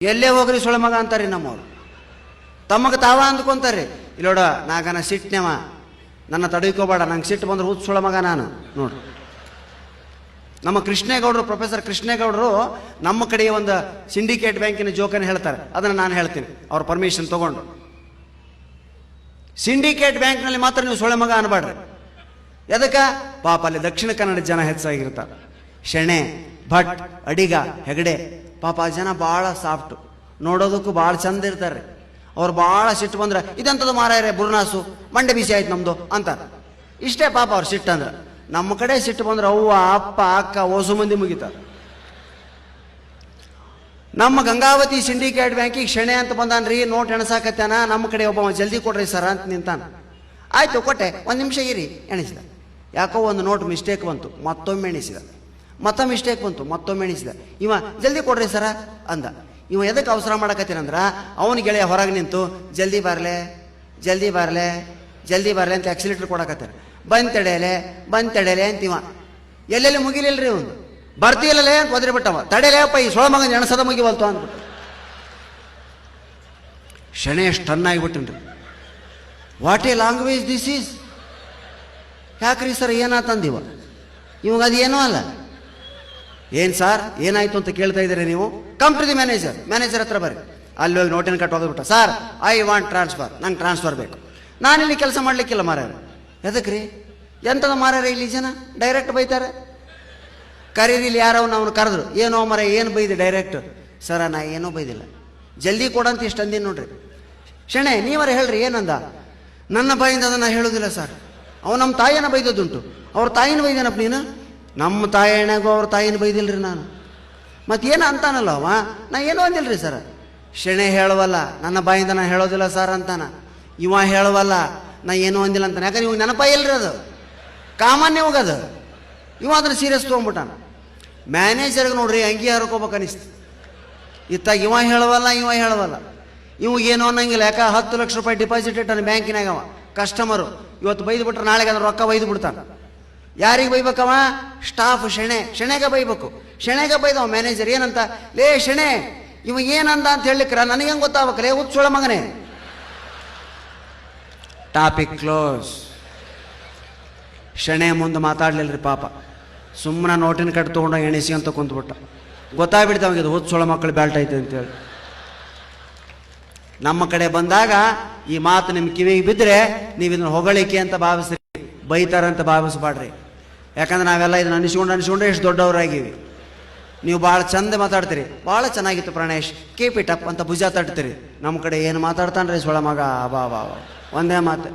ಎಲ್ಲೇ ಹೋಗ್ರಿ ಸೊಳ ಮಗ ಅಂತಾರೆ ನಮ್ಮವ್ರು. ತಮಗೆ ತಾವ ಅಂದ್ಕೊಂತಾರೆ. ಇಲ್ಲೋಡ ನಾಗನ ಸಿಟ್ಟನೆವ, ನನ್ನ ತಡೀಕೋಬೇಡ, ನಂಗೆ ಸಿಟ್ಟು ಬಂದ್ರೆ ಹುಚ್ಚ ಸೊಳ ಮಗ ನಾನು ನೋಡ್ರಿ. ನಮ್ಮ ಕೃಷ್ಣೇಗೌಡರು, ಪ್ರೊಫೆಸರ್ ಕೃಷ್ಣೇಗೌಡರು ನಮ್ಮ ಕಡೆಯ ಒಂದು ಸಿಂಡಿಕೇಟ್ ಬ್ಯಾಂಕಿನ ಜೋಕನ್ನು ಹೇಳ್ತಾರೆ. ಅದನ್ನು ನಾನು ಹೇಳ್ತೀನಿ ಅವ್ರ ಪರ್ಮಿಷನ್ ತಗೊಂಡು. ಸಿಂಡಿಕೇಟ್ ಬ್ಯಾಂಕ್ನಲ್ಲಿ ಮಾತ್ರ ನೀವು ಸೊಳೆ ಮಗ ಅನ್ಬೇಡ್ರಿ. ಎದಕ್ಕೆ? ಪಾಪ ಅಲ್ಲಿ ದಕ್ಷಿಣ ಕನ್ನಡ ಜನ ಹೆಚ್ಚಾಗಿರ್ತಾರೆ. ಶೆಣೆ, ಭಟ್, ಅಡಿಗ, ಹೆಗಡೆ, ಪಾಪ ಆ ಜನ ಭಾಳ ಸಾಫ್ಟು, ನೋಡೋದಕ್ಕೂ ಭಾಳ ಚಂದ ಇರ್ತಾರೆ. ಅವ್ರು ಭಾಳ ಸಿಟ್ಟು ಬಂದ್ರೆ ಇದಂಥದ್ದು ಮಾರಾಯರೆ ಬುರ್ನಾಸು, ಮಂಡೆ ಬಿಸಿ ಆಯ್ತು ನಮ್ಮದು ಅಂತಾರೆ. ಇಷ್ಟೇ ಪಾಪ ಅವ್ರು ಸಿಟ್ಟು ಅಂದ್ರೆ. ನಮ್ಮ ಕಡೆ ಸಿಟ್ಟು ಬಂದ್ರೆ ಅವ್ವ ಅಪ್ಪ ಅಕ್ಕ ಓಸು ಮಂದಿ ಮುಗಿತಾರೆ. ನಮ್ಮ ಗಂಗಾವತಿ ಸಿಂಡಿಕೇಟ್ ಬ್ಯಾಂಕಿಗೆ ಶೆಣೆ ಅಂತ ಬಂದಾನ್ರಿ, ನೋಟ್ ಎಣಸಾಕತ್ತಾನ. ನಮ್ಮ ಕಡೆ ಒಬ್ಬ ಜಲ್ದಿ ಕೊಡ್ರಿ ಸರ್ ಅಂತ ನಿಂತಾನ. ಆಯ್ತು ಕೊಟ್ಟೆ, ಒಂದು ನಿಮಿಷ ಇರಿ ಎಣಿಸಿದ. ಯಾಕೋ ಒಂದು ನೋಟ್ ಮಿಸ್ಟೇಕ್ ಬಂತು, ಮತ್ತೊಮ್ಮೆ ಎಣಿಸಿದ. ಮತ್ತೊಮ್ಮೆ ಮಿಸ್ಟೇಕ್ ಬಂತು, ಮತ್ತೊಮ್ಮೆ ಎಣಿಸಿದ. ಇವ ಜಲ್ದಿ ಕೊಡ್ರಿ ಸರ ಅಂದ. ಇವ ಎದಕ್ಕೆ ಅವಸರ ಮಾಡಕತ್ತೀನಂದ್ರ ಅವನ ಗೆಳೆಯ ಹೊರಗೆ ನಿಂತು ಜಲ್ದಿ ಬರಲೆ ಜಲ್ದಿ ಬರಲೆ ಜಲ್ದಿ ಬರಲೆ ಅಂತ ಆಕ್ಸಿಲೇಟರ್ ಕೊಡಕತ್ತಾರ. ಬಂತಡೆಯಲೆ ಅಂತಿವ. ಎಲ್ಲೆಲ್ಲಿ ಮುಗಿಲಿಲ್ರಿ ಅವನು. ಬರ್ತೀಯಲ್ಲೇ ಅಂತ ಒದರಿ ಬಿಟ್ಟವ. ತಡೆಯಲೇಪ್ಪ ಈ ಸೊಳ ಮಗನ ಎಣಸದ ಮುಗಿವಲ್ತು ಅಂದ್ಬಿಟ್ಟು ಶಣೆ ಸ್ಟನ್ ಆಗಿಬಿಟ್ಟನ್ರಿ. What a language this is. ಯಾಕ್ರಿ ಸರ್ ಏನಾತಂದಿವ? ಇವಾಗ ಅದು ಏನೂ ಅಲ್ಲ. ಏನು ಸರ್ ಏನಾಯ್ತು ಅಂತ ಕೇಳ್ತಾ ಇದ್ದೀರಿ ನೀವು? ಕಮ್ ಟು ದಿ ಮ್ಯಾನೇಜರ್ ಹತ್ರ ಬರ್ರಿ. ಅಲ್ಲಿ ಹೋಗಿ ನೋಟಿನ ಕಟ್ ಹೋಗ್ಬಿಟ್ಟ. ಸರ್ ಐ ವಾಂಟ್ ಟ್ರಾನ್ಸ್ಫರ್, ನಂಗೆ ಟ್ರಾನ್ಸ್ಫರ್ ಬೇಕು, ನಾನಿಲ್ಲಿ ಕೆಲಸ ಮಾಡ್ಲಿಕ್ಕಿಲ್ಲ ಮಾರ್ಯಾರ. ಎದಕ್ರಿ? ಎಂಥದ ಮಾರ್ಯಾರ ಇಲ್ಲಿ ಜನ ಡೈರೆಕ್ಟ್ ಬೈತಾರೆ. ಕರೀರಿ ಇಲ್ಲಿ ಯಾರೋ ಅವನು ಕರೆದ್ರು. ಏನೋ ಮರ ಏನು ಬೈದೆ ಡೈರೆಕ್ಟ್? ಸರ ನಾ ಏನೂ ಬೈದಿಲ್ಲ, ಜಲ್ದಿ ಕೊಡಂತ ಇಷ್ಟು ಅಂದಿನಿ ನೋಡ್ರಿ. ಶಣೆ ನೀವರ ಹೇಳ್ರಿ ಏನಂದ? ನನ್ನ ಬಾಯಿಂದ ಅದನ್ನು ಹೇಳೋದಿಲ್ಲ ಸರ್, ಅವ ನಮ್ಮ ತಾಯಿನ ಬೈದದ್ದುಂಟು. ಅವ್ರ ತಾಯಿನ ಬೈದೇನಪ್ಪ ನೀನು? ನಮ್ಮ ತಾಯಿನಾಗೂ ಅವ್ರ ತಾಯಿನ ಬೈದಿಲ್ರಿ ನಾನು. ಮತ್ತೇನು ಅಂತಾನಲ್ಲ ಅವ, ನಾ ಏನೂ ಅಂದಿಲ್ರಿ ಸರ್. ಶೆಣೆ ಹೇಳುವಲ್ಲ, ನನ್ನ ಬಾಯಿಂದ ನಾ ಹೇಳೋದಿಲ್ಲ ಸರ್ ಅಂತಾನ. ಇವ ಹೇಳುವಲ್ಲ, ನಾ ಏನೂ ಅಂದಿಲ್ಲ ಅಂತಾನೆ. ಯಾಕಂದ್ರೆ ಇವಾಗ ನೆನಪ ಇಲ್ರಿ, ಅದು ಕಾಮನ್ಯ ಹೋಗದು. ಇವ ಅದನ್ನು ಸೀರಿಯಸ್ ತೊಗೊಂಡ್ಬಿಟ್ಟಾನ. ಮ್ಯಾನೇಜರ್ಗೆ ನೋಡ್ರಿ ಅಂಗಿ ಹರ್ಕೋಬೇಕು ಅನಿಸ್ತು. ಇತ್ತಾಗ ಇವ ಹೇಳುವಲ್ಲ, ಇವ ಏನು ಅನ್ನಂಗಿಲ್ಲ. ಯಾಕೆ 10 ಲಕ್ಷ ರೂಪಾಯಿ ಡಿಪಾಸಿಟ್ ಇಟ್ಟಾನೆ ಬ್ಯಾಂಕಿನಾಗ. ಅವ ಕಸ್ಟಮರು ಇವತ್ತು ಬೈದು ಬಿಟ್ರೆ ನಾಳೆಗೆ ಅದ್ರ ರೊಕ್ಕ ಬೈದು ಬಿಡ್ತಾನೆ. ಯಾರಿಗೆ ಬೈಬೇಕವ? ಸ್ಟಾಫ್ ಶೆಣೆಗೆ ಬೈಬೇಕು. ಶೆಣೆಗೆ ಬೈದವ ಮ್ಯಾನೇಜರ್. ಏನಂತ? ಲೇ ಶೆಣೆ, ಇವ ಏನಂದ ಅಂತ ಹೇಳಿಕ್ರ ನನಗೆ ಹೆಂಗೆ ಗೊತ್ತಾಗಬೇಕಲೇ ಹುಚ್ಚೋಳ ಮಗನೇ. Topic close. ಶೆಣೆ ಮುಂದೆ ಮಾತಾಡ್ಲಿಲ್ರಿ ಪಾಪ. ಸುಮ್ಮನೆ ನೋಟಿನ ಕಟ್ಟು ತೊಗೊಂಡಾಗ ಎಣಿಸಿ ಅಂತ ಕುಂತ್ಬಿಟ್ಟ. ಗೊತ್ತಾಗ್ಬಿಡ್ತು ಅವಾಗಿದ್ದು ಹುಚ್ಚೋಳ ಮಕ್ಕಳು ಬ್ಯಾಲ್ಟ್ ಐತೆ ಅಂತೇಳಿ. ನಮ್ಮ ಕಡೆ ಬಂದಾಗ ಈ ಮಾತು ನಿಮ್ಮ ಕಿವಿಗೆ ಬಿದ್ದರೆ ನೀವು ಇದನ್ನು ಹೊಗಳಿಕೆ ಅಂತ ಭಾವಿಸ್ರಿ, ಬೈತಾರಂತ ಭಾವಿಸ್ಬಾಡ್ರಿ. ಯಾಕಂದ್ರೆ ನಾವೆಲ್ಲ ಇದನ್ನು ಅನಿಸ್ಕೊಂಡ್ರೆ ಎಷ್ಟು ದೊಡ್ಡವರಾಗಿವಿ. ನೀವು ಭಾಳ ಚಂದ ಮಾತಾಡ್ತೀರಿ, ಭಾಳ ಚೆನ್ನಾಗಿತ್ತು ಪ್ರಾಣೇಶ್, ಕೀಪ್ ಇಟ್ ಅಪ್ ಅಂತ ಭುಜ ತಟ್ತೀರಿ. ನಮ್ಮ ಕಡೆ ಏನು ಮಾತಾಡ್ತಾನ್ರಿ ಸೊಳ ಮಗ, ಬಾ ಒಂದೇ ಮಾತು.